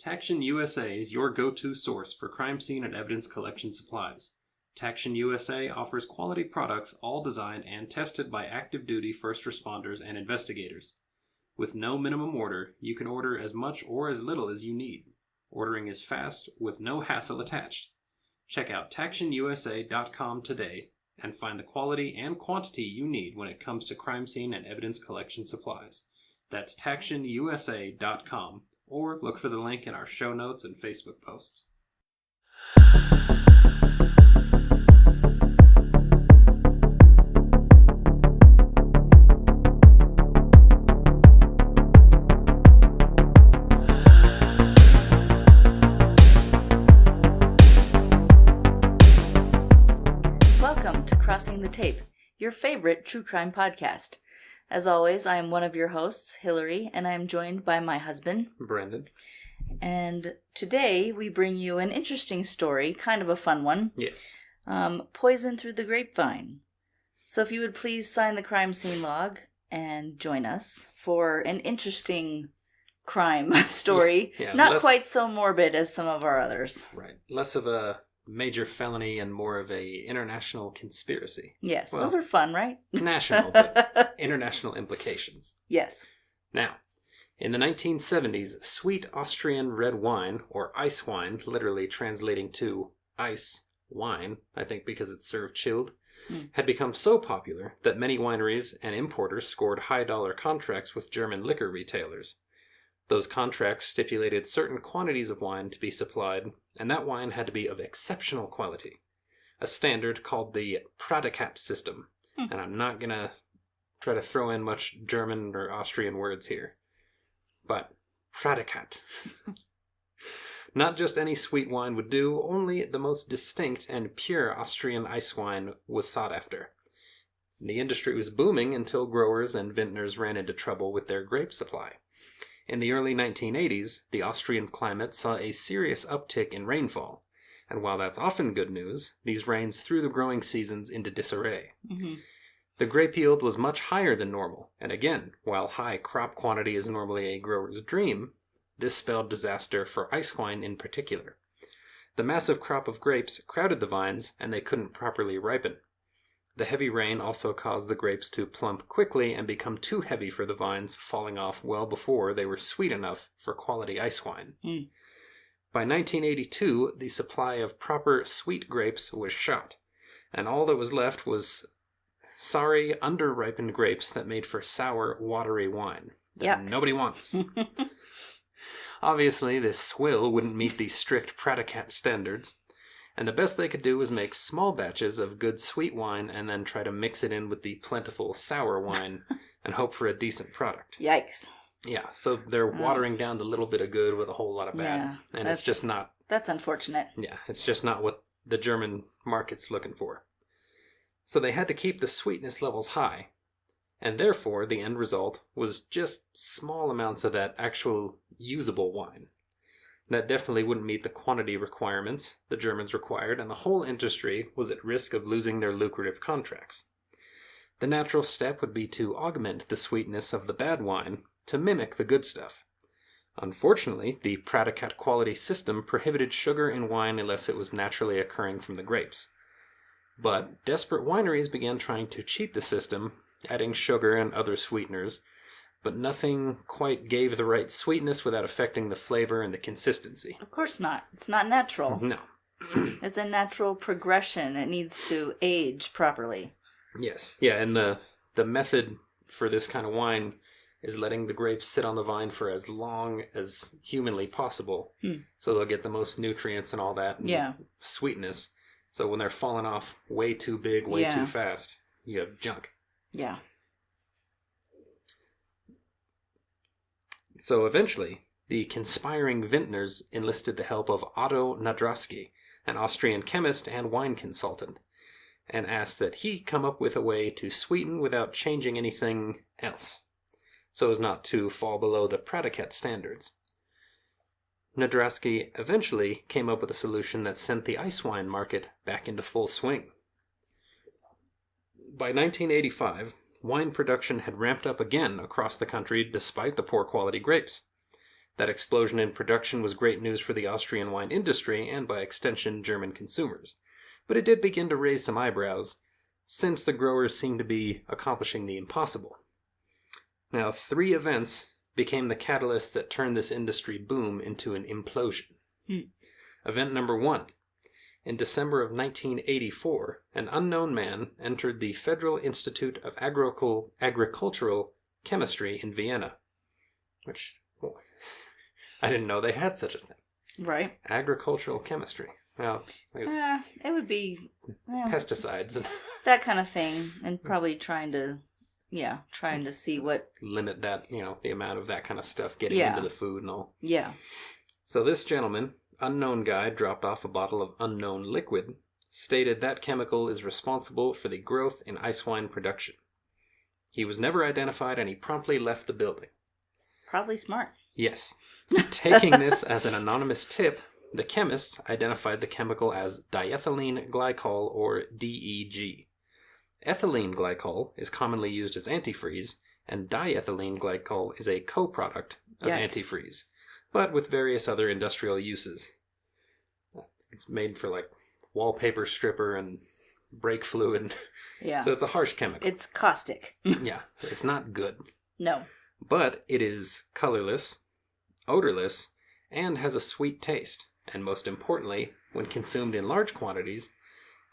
Taction USA is your go-to source for crime scene and evidence collection supplies. Taction USA offers quality products all designed and tested by active duty first responders and investigators. With no minimum order, you can order as much or as little as you need. Ordering is fast with no hassle attached. Check out TactionUSA.com today and find the quality and quantity you need when it comes to crime scene and evidence collection supplies. That's TactionUSA.com, or look for the link in our show notes and Facebook posts. Welcome to Crossing the Tape, your favorite true crime podcast. As always, I am one of your hosts, Hillary, and I am joined by my husband, Brandon. And today we bring you an interesting story, kind of a fun one. Yes. Poison through the Grapevine. So if you would please sign the crime scene log and join us for an interesting crime story. Not quite so morbid as some of our others. Right. Less of a major felony and more of a international conspiracy. Yes, well, those are fun, right? National, but international implications. Yes. Now, in the 1970s, sweet Austrian red wine, or ice wine, literally translating to ice wine, I think because it's served chilled, had become so popular that many wineries and importers scored high-dollar contracts with German liquor retailers. Those contracts stipulated certain quantities of wine to be supplied, and that wine had to be of exceptional quality. A standard called the Predikat system. And I'm not going to try to throw in much German or Austrian words here. But Predikat. Not just any sweet wine would do, only the most distinct and pure Austrian ice wine was sought after. The industry was booming until growers and vintners ran into trouble with their grape supply. In the early 1980s, the Austrian climate saw a serious uptick in rainfall, and while that's often good news, these rains threw the growing seasons into disarray. The grape yield was much higher than normal, and again, while high crop quantity is normally a grower's dream, this spelled disaster for ice wine in particular. The massive crop of grapes crowded the vines, and they couldn't properly ripen. The heavy rain also caused the grapes to plump quickly and become too heavy for the vines, falling off well before they were sweet enough for quality ice wine. By 1982, the supply of proper sweet grapes was shot, and all that was left was sorry, under-ripened grapes that made for sour, watery wine that nobody wants. Obviously, this swill wouldn't meet the strict Predikat standards, and the best they could do was make small batches of good sweet wine and then try to mix it in with the plentiful sour wine and hope for a decent product. Yikes. Yeah, so they're watering down the little bit of good with a whole lot of bad. Yeah, and it's just not... That's unfortunate. Yeah, it's just not what the German market's looking for. So they had to keep the sweetness levels high, and therefore the end result was just small amounts of that actual usable wine. That definitely wouldn't meet the quantity requirements the Germans required, and the whole industry was at risk of losing their lucrative contracts. The natural step would be to augment the sweetness of the bad wine to mimic the good stuff. Unfortunately, the Predikat quality system prohibited sugar in wine unless it was naturally occurring from the grapes. But desperate wineries began trying to cheat the system, adding sugar and other sweeteners, but nothing quite gave the right sweetness without affecting the flavor and the consistency. Of course not. It's not natural. No. It's a natural progression. It needs to age properly. Yes. Yeah, and the method for this kind of wine is letting the grapes sit on the vine for as long as humanly possible. So they'll get the most nutrients and all that and sweetness. So when they're falling off way too big, way too fast, you have junk. Yeah. So eventually, the conspiring vintners enlisted the help of Otto Nadrasky, an Austrian chemist and wine consultant, and asked that he come up with a way to sweeten without changing anything else, so as not to fall below the Predikat standards. Nadrasky eventually came up with a solution that sent the ice wine market back into full swing. By 1985, wine production had ramped up again across the country despite the poor quality grapes. That explosion in production was great news for the Austrian wine industry and, by extension, German consumers. But it did begin to raise some eyebrows, since the growers seemed to be accomplishing the impossible. Now, 3 events became the catalyst that turned this industry boom into an implosion. Event number 1. In December of 1984, an unknown man entered the Federal Institute of Agricultural Chemistry in Vienna. Which, well, I didn't know they had such a thing. Right. Agricultural chemistry. Well, it would be pesticides and that kind of thing, and probably trying to see what limit that, the amount of that kind of stuff getting into the food and all. Yeah. So this gentleman, unknown guy, dropped off a bottle of unknown liquid, stated that chemical is responsible for the growth in ice wine production. He was never identified, and he promptly left the building. Probably smart. Yes. Taking this as an anonymous tip, the chemist identified the chemical as diethylene glycol, or DEG. Ethylene glycol is commonly used as antifreeze, and diethylene glycol is a co-product of antifreeze, but with various other industrial uses. It's made for wallpaper stripper and brake fluid. Yeah. So it's a harsh chemical. It's caustic. Yeah. It's not good. No. But it is colorless, odorless, and has a sweet taste. And most importantly, when consumed in large quantities,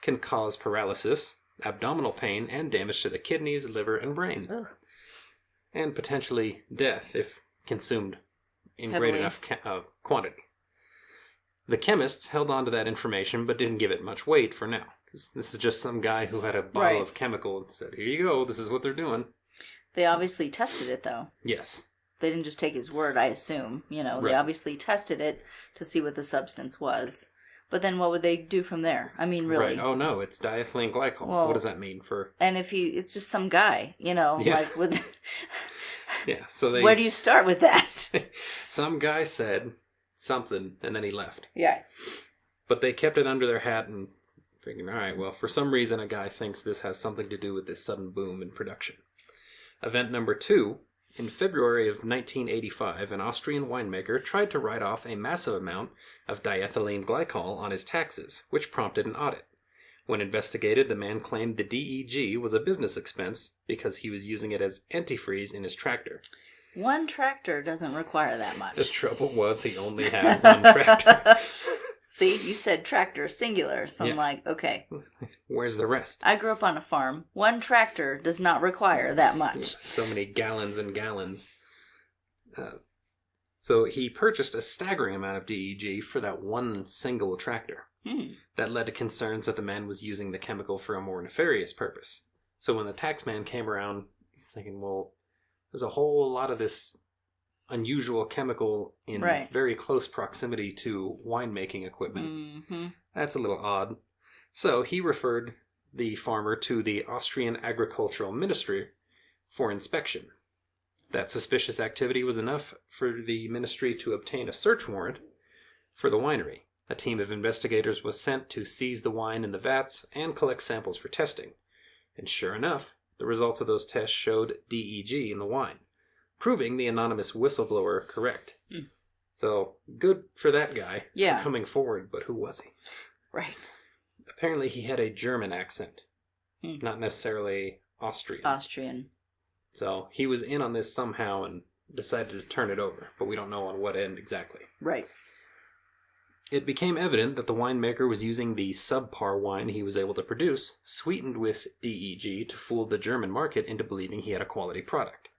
can cause paralysis, abdominal pain, and damage to the kidneys, liver, and brain. Ugh. And potentially death if consumed in great enough quantity. The chemists held on to that information but didn't give it much weight for now. This is just some guy who had a bottle of chemical and said, here you go, this is what they're doing. They obviously tested it, though. Yes. They didn't just take his word, I assume. They obviously tested it to see what the substance was. But then what would they do from there? I mean, really. Right. Oh, no, it's diethylene glycol. Well, what does that mean for... And if it's just some guy, with... Yeah, so where do you start with that? Some guy said something, and then he left. Yeah. But they kept it under their hat and figured, all right, well, for some reason a guy thinks this has something to do with this sudden boom in production. Event number 2, in February of 1985, an Austrian winemaker tried to write off a massive amount of diethylene glycol on his taxes, which prompted an audit. When investigated, the man claimed the DEG was a business expense because he was using it as antifreeze in his tractor. One tractor doesn't require that much. The trouble was he only had one tractor. See, you said tractor, singular, so I'm like, okay. Where's the rest? I grew up on a farm. One tractor does not require that much. So many gallons and gallons. So he purchased a staggering amount of DEG for that one single tractor. That led to concerns that the man was using the chemical for a more nefarious purpose. So when the tax man came around, he's thinking, well, there's a whole lot of this unusual chemical in very close proximity to winemaking equipment. Mm-hmm. That's a little odd. So he referred the farmer to the Austrian Agricultural Ministry for inspection. That suspicious activity was enough for the ministry to obtain a search warrant for the winery. A team of investigators was sent to seize the wine in the vats and collect samples for testing. And sure enough, the results of those tests showed DEG in the wine, proving the anonymous whistleblower correct. So, good for that guy for coming forward, but who was he? Right. Apparently he had a German accent, not necessarily Austrian. So, he was in on this somehow and decided to turn it over, but we don't know on what end exactly. Right. It became evident that the winemaker was using the subpar wine he was able to produce, sweetened with DEG, to fool the German market into believing he had a quality product.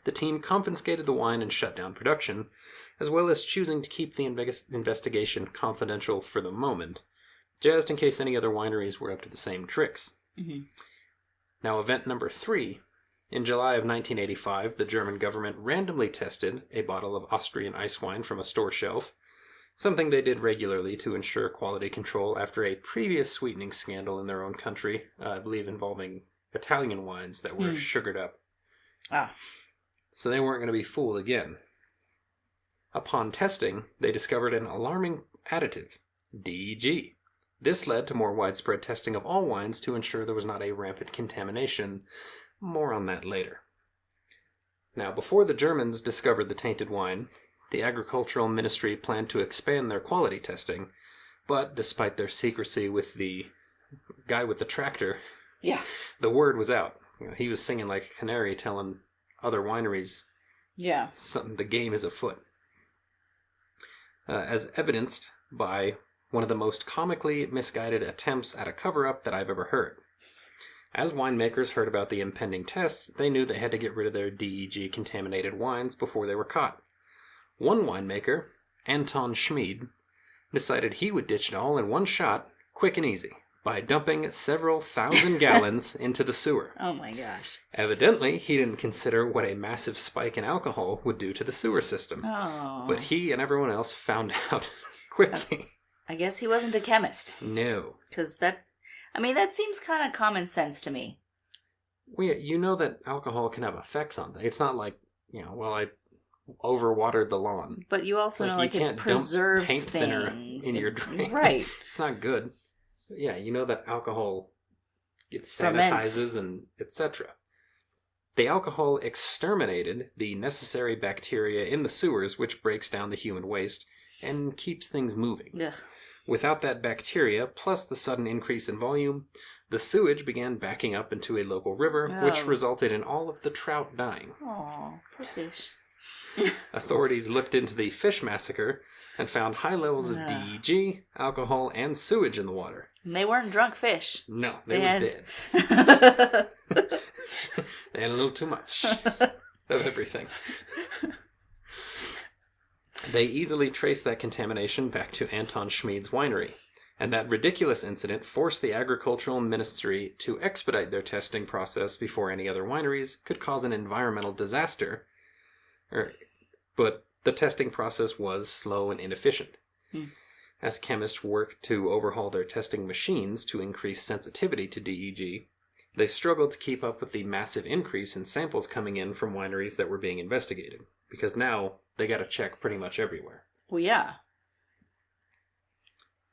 The team confiscated the wine and shut down production, as well as choosing to keep the investigation confidential for the moment, just in case any other wineries were up to the same tricks. Mm-hmm. Now, event number 3. In July of 1985, the German government randomly tested a bottle of Austrian ice wine from a store shelf, something they did regularly to ensure quality control after a previous sweetening scandal in their own country, I believe involving Italian wines that were sugared up. So they weren't going to be fooled again. Upon testing, they discovered an alarming additive, DEG. This led to more widespread testing of all wines to ensure there was not a rampant contamination. More on that later. Now, before the Germans discovered the tainted wine, the Agricultural Ministry planned to expand their quality testing, but despite their secrecy with the guy with the tractor, the word was out. He was singing like a canary telling other wineries something, the game is afoot. As evidenced by one of the most comically misguided attempts at a cover-up that I've ever heard. As winemakers heard about the impending tests, they knew they had to get rid of their DEG-contaminated wines before they were caught. One winemaker, Anton Schmid, decided he would ditch it all in one shot, quick and easy, by dumping several thousand gallons into the sewer. Oh my gosh. Evidently, he didn't consider what a massive spike in alcohol would do to the sewer system. Oh. But he and everyone else found out quickly. I guess he wasn't a chemist. No. Because that seems kind of common sense to me. Well, you know that alcohol can have effects on things. It's not like, I overwatered the lawn. But you also know, it preserves paint thinner things in your drink. Right. It's not good. Yeah, you know that alcohol, it Ferments. sanitizes and etc. The alcohol exterminated the necessary bacteria in the sewers, which breaks down the human waste and keeps things moving. Ugh. Without that bacteria, plus the sudden increase in volume, the sewage began backing up into a local river, which resulted in all of the trout dying. Aw, poor fish. Authorities looked into the fish massacre and found high levels of DEG, alcohol, and sewage in the water. And they weren't drunk fish. No, they was dead. They had a little too much of everything. They easily traced that contamination back to Anton Schmid's winery, and that ridiculous incident forced the Agricultural Ministry to expedite their testing process before any other wineries could cause an environmental disaster. But the testing process was slow and inefficient. As chemists worked to overhaul their testing machines to increase sensitivity to DEG, they struggled to keep up with the massive increase in samples coming in from wineries that were being investigated, because now they got to check pretty much everywhere. Well, yeah.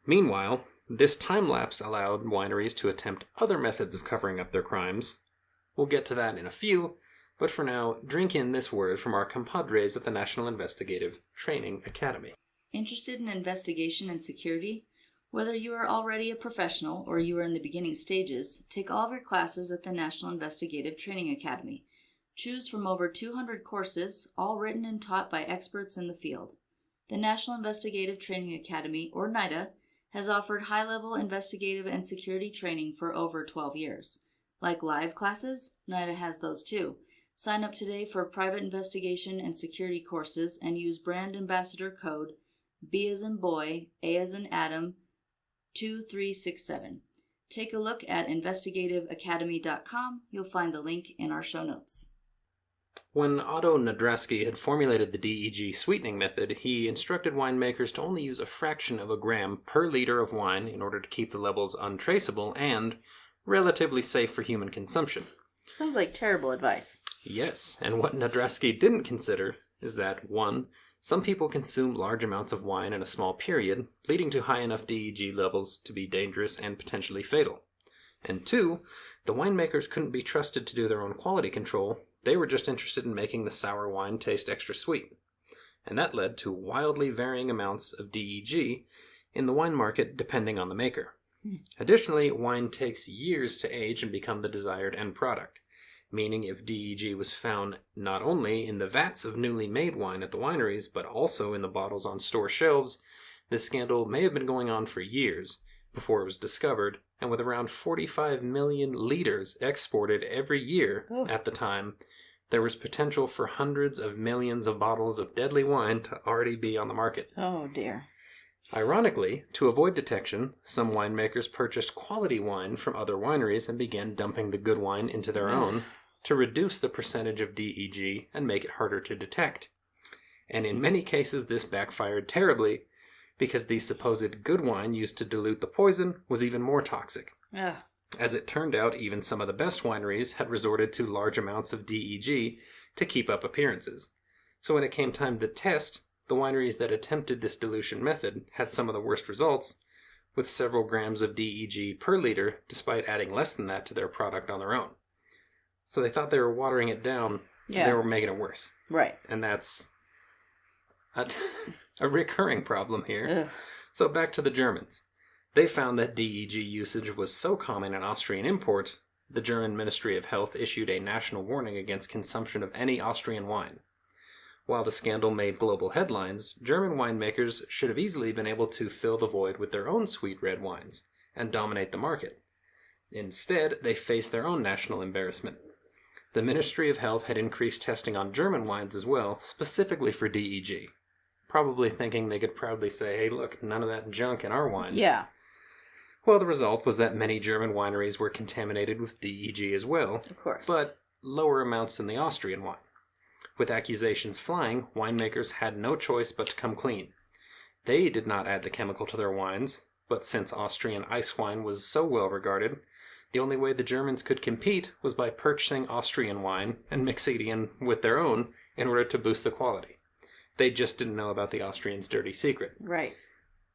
Meanwhile, this time lapse allowed wineries to attempt other methods of covering up their crimes. We'll get to that in a few, but for now, drink in this word from our compadres at the National Investigative Training Academy. Interested in investigation and security? Whether you are already a professional or you are in the beginning stages, take all of your classes at the National Investigative Training Academy. Choose from over 200 courses, all written and taught by experts in the field. The National Investigative Training Academy, or NIDA, has offered high-level investigative and security training for over 12 years. Like live classes, NIDA has those too. Sign up today for private investigation and security courses and use brand ambassador code B as in boy, A as in Adam, 2367. Take a look at investigativeacademy.com. You'll find the link in our show notes. When Otto Nadrasky had formulated the DEG sweetening method, he instructed winemakers to only use a fraction of a gram per liter of wine in order to keep the levels untraceable and relatively safe for human consumption. Sounds like terrible advice. Yes, and what Nadrasky didn't consider is that, 1, some people consume large amounts of wine in a small period, leading to high enough DEG levels to be dangerous and potentially fatal. And 2, the winemakers couldn't be trusted to do their own quality control. They were just interested in making the sour wine taste extra sweet. And that led to wildly varying amounts of DEG in the wine market depending on the maker. Additionally, wine takes years to age and become the desired end product, meaning if DEG was found not only in the vats of newly made wine at the wineries, but also in the bottles on store shelves, this scandal may have been going on for years before it was discovered, and with around 45 million liters exported every year at the time, there was potential for hundreds of millions of bottles of deadly wine to already be on the market. Oh, dear. Ironically, to avoid detection, some winemakers purchased quality wine from other wineries and began dumping the good wine into their own to reduce the percentage of DEG and make it harder to detect. And in many cases, this backfired terribly because the supposed good wine used to dilute the poison was even more toxic. As it turned out, even some of the best wineries had resorted to large amounts of DEG to keep up appearances. So when it came time to test, the wineries that attempted this dilution method had some of the worst results, with several grams of DEG per liter, despite adding less than that to their product on their own. So they thought they were watering it down, they were making it worse. Right. And that's a recurring problem here. Ugh. So back to the Germans. They found that DEG usage was so common in Austrian imports, the German Ministry of Health issued a national warning against consumption of any Austrian wine. While the scandal made global headlines, German winemakers should have easily been able to fill the void with their own sweet red wines and dominate the market. Instead, they faced their own national embarrassment. The Ministry of Health had increased testing on German wines as well, specifically for DEG. Probably thinking they could proudly say, hey, look, none of that junk in our wines. Yeah. Well, the result was that many German wineries were contaminated with DEG as well. Of course. But lower amounts than the Austrian wine. With accusations flying, winemakers had no choice but to come clean. They did not add the chemical to their wines, but since Austrian ice wine was so well regarded, the only way the Germans could compete was by purchasing Austrian wine and mixing it in with their own in order to boost the quality. They just didn't know about the Austrians' dirty secret. Right.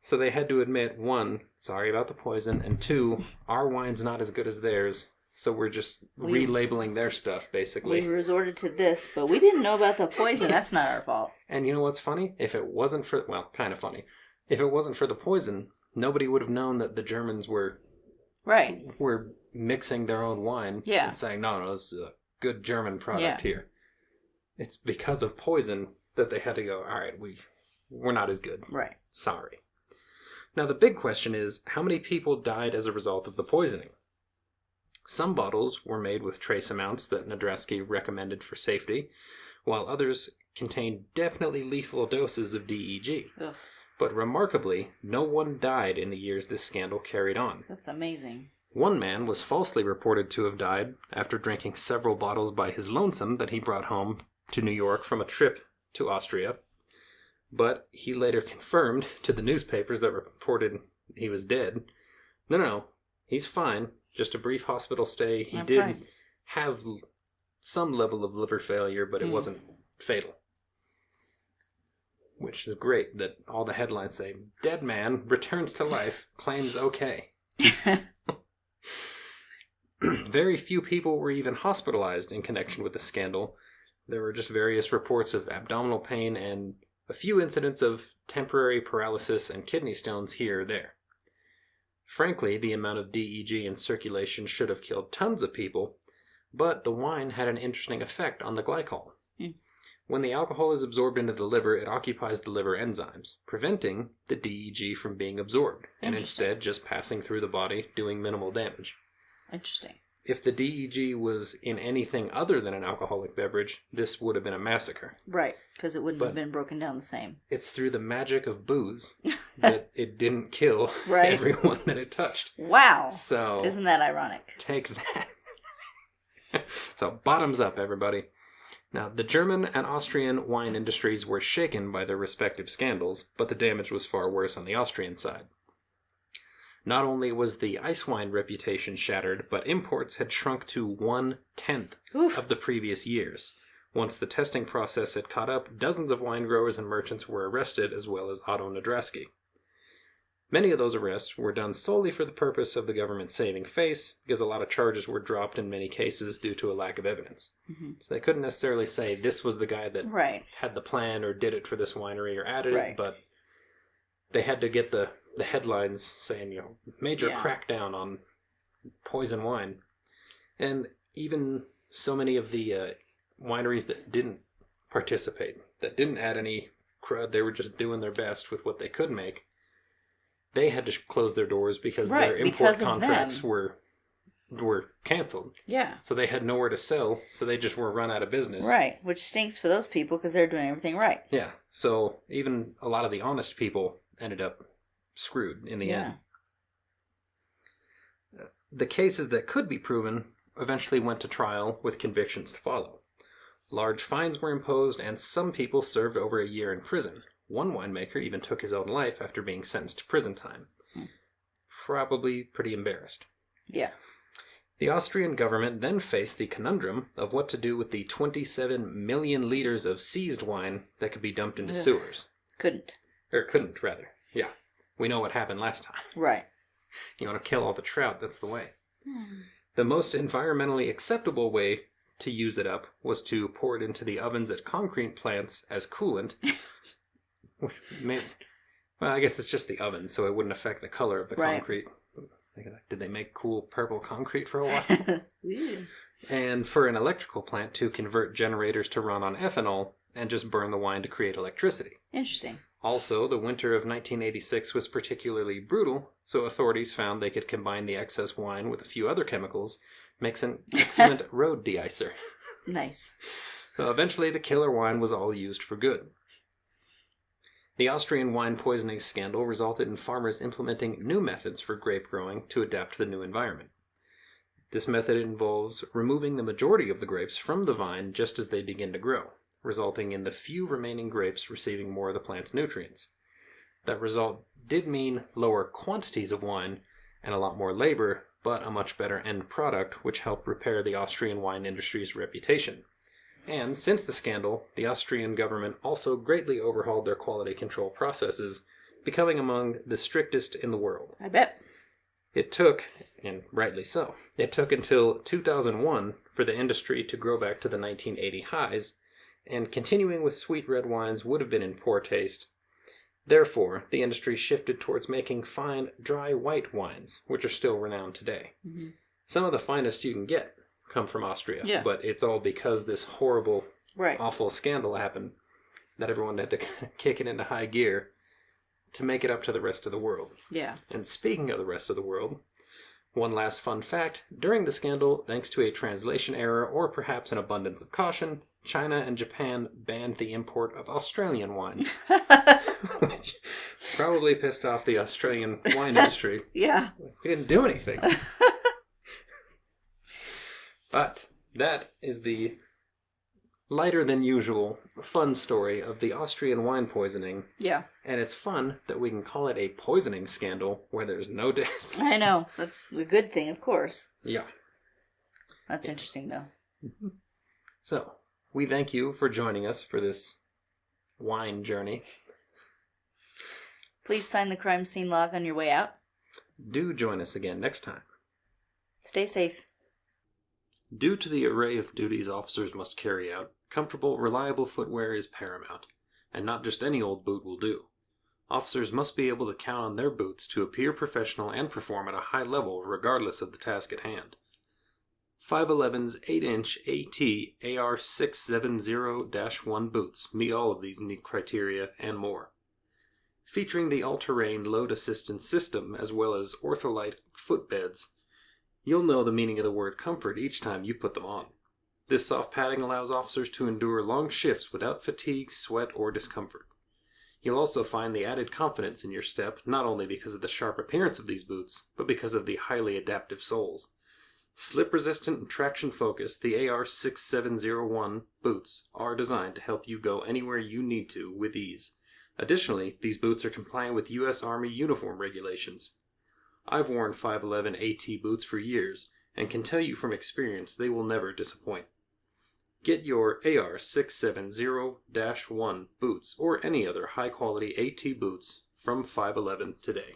So they had to admit, one, sorry about the poison, and two, our wine's not as good as theirs, so we're just relabeling their stuff, basically. We resorted to this, but we didn't know about the poison. That's not our fault. And you know what's funny? If it wasn't for, well, kind of funny. If it wasn't for the poison, nobody would have known that the Germans were mixing their own wine and saying, no, this is a good German product here. It's because of poison that they had to go, all right, we're not as good. Right. Sorry. Now, the big question is, how many people died as a result of the poisoning? Some bottles were made with trace amounts that Nadrasky recommended for safety, while others contained definitely lethal doses of DEG. Ugh. But remarkably, no one died in the years this scandal carried on. That's amazing. One man was falsely reported to have died after drinking several bottles by his lonesome that he brought home to New York from a trip to Austria. But he later confirmed to the newspapers that reported he was dead. No, he's fine. Just a brief hospital stay. He did have some level of liver failure, but it wasn't fatal. Which is great that all the headlines say, dead man returns to life, claims okay. Very few people were even hospitalized in connection with the scandal. There were just various reports of abdominal pain and a few incidents of temporary paralysis and kidney stones here or there. Frankly, the amount of DEG in circulation should have killed tons of people, but the wine had an interesting effect on the glycol. When the alcohol is absorbed into the liver, it occupies the liver enzymes, preventing the DEG from being absorbed, and instead just passing through the body, doing minimal damage. Interesting. If the DEG was in anything other than an alcoholic beverage, this would have been a massacre. Right, because it wouldn't have been broken down the same. It's through the magic of booze that it didn't kill everyone that it touched. Wow. So isn't that ironic? Take that. So bottoms up, everybody. Now, the German and Austrian wine industries were shaken by their respective scandals, but the damage was far worse on the Austrian side. Not only was the ice wine reputation shattered, but imports had shrunk to 1/10 of the previous years. Once the testing process had caught up, dozens of wine growers and merchants were arrested, as well as Otto Nadrasky. Many of those arrests were done solely for the purpose of the government saving face, because a lot of charges were dropped in many cases due to a lack of evidence. So they couldn't necessarily say this was the guy that had the plan or did it for this winery or added it, but they had to get the headlines saying, major crackdown on poison wine. And even so many of the wineries that didn't participate, that didn't add any crud, they were just doing their best with what they could make, they had to close their doors because their import contracts were canceled. Yeah. So they had nowhere to sell, so they just were run out of business. Right, which stinks for those people because they're doing everything right. Yeah, so even a lot of the honest people ended up screwed in the end. The cases that could be proven eventually went to trial with convictions to follow. Large fines were imposed and some people served over a year in prison. One winemaker even took his own life after being sentenced to prison time. Probably pretty embarrassed. Yeah. The Austrian government then faced the conundrum of what to do with the 27 million liters of seized wine that could be dumped into sewers. Couldn't, rather. Yeah. We know what happened last time. Right. You want to kill all the trout, that's the way. The most environmentally acceptable way to use it up was to pour it into the ovens at concrete plants as coolant. Well, I guess it's just the oven, so it wouldn't affect the color of the concrete. Did they make cool purple concrete for a while? Yeah. And for an electrical plant to convert generators to run on ethanol and just burn the wine to create electricity. Interesting. Also, the winter of 1986 was particularly brutal, so authorities found they could combine the excess wine with a few other chemicals, makes an excellent road de-icer. Nice. So eventually, the killer wine was all used for good. The Austrian wine poisoning scandal resulted in farmers implementing new methods for grape growing to adapt to the new environment. This method involves removing the majority of the grapes from the vine just as they begin to grow, resulting in the few remaining grapes receiving more of the plant's nutrients. That result did mean lower quantities of wine and a lot more labor, but a much better end product, which helped repair the Austrian wine industry's reputation. And since the scandal, the Austrian government also greatly overhauled their quality control processes, becoming among the strictest in the world. I bet. It took, and rightly so, it took until 2001 for the industry to grow back to the 1980 highs, and continuing with sweet red wines would have been in poor taste. Therefore, the industry shifted towards making fine, dry white wines, which are still renowned today. Mm-hmm. Some of the finest you can get come from Austria, but it's all because this horrible, awful scandal happened that everyone had to kick it into high gear to make it up to the rest of the world. Yeah. And speaking of the rest of the world, one last fun fact, during the scandal, thanks to a translation error or perhaps an abundance of caution, China and Japan banned the import of Australian wines. Which probably pissed off the Australian wine industry. Yeah. We didn't do anything. But that is the lighter than usual fun story of the Austrian wine poisoning. Yeah. And it's fun that we can call it a poisoning scandal where there's no deaths. I know. That's a good thing, of course. Yeah. That's interesting, though. So, we thank you for joining us for this wine journey. Please sign the crime scene log on your way out. Do join us again next time. Stay safe. Due to the array of duties officers must carry out, comfortable, reliable footwear is paramount, and not just any old boot will do. Officers must be able to count on their boots to appear professional and perform at a high level regardless of the task at hand. 511's 8-inch AT AR670-1 boots meet all of these neat criteria and more. Featuring the all-terrain load assistance system as well as ortholite footbeds, you'll know the meaning of the word comfort each time you put them on. This soft padding allows officers to endure long shifts without fatigue, sweat, or discomfort. You'll also find the added confidence in your step not only because of the sharp appearance of these boots, but because of the highly adaptive soles. Slip-resistant and traction-focused, the AR6701 boots are designed to help you go anywhere you need to with ease. Additionally, these boots are compliant with U.S. Army uniform regulations. I've worn 511 AT boots for years, and can tell you from experience they will never disappoint. Get your AR670-1 boots or any other high-quality AT boots from 511 today.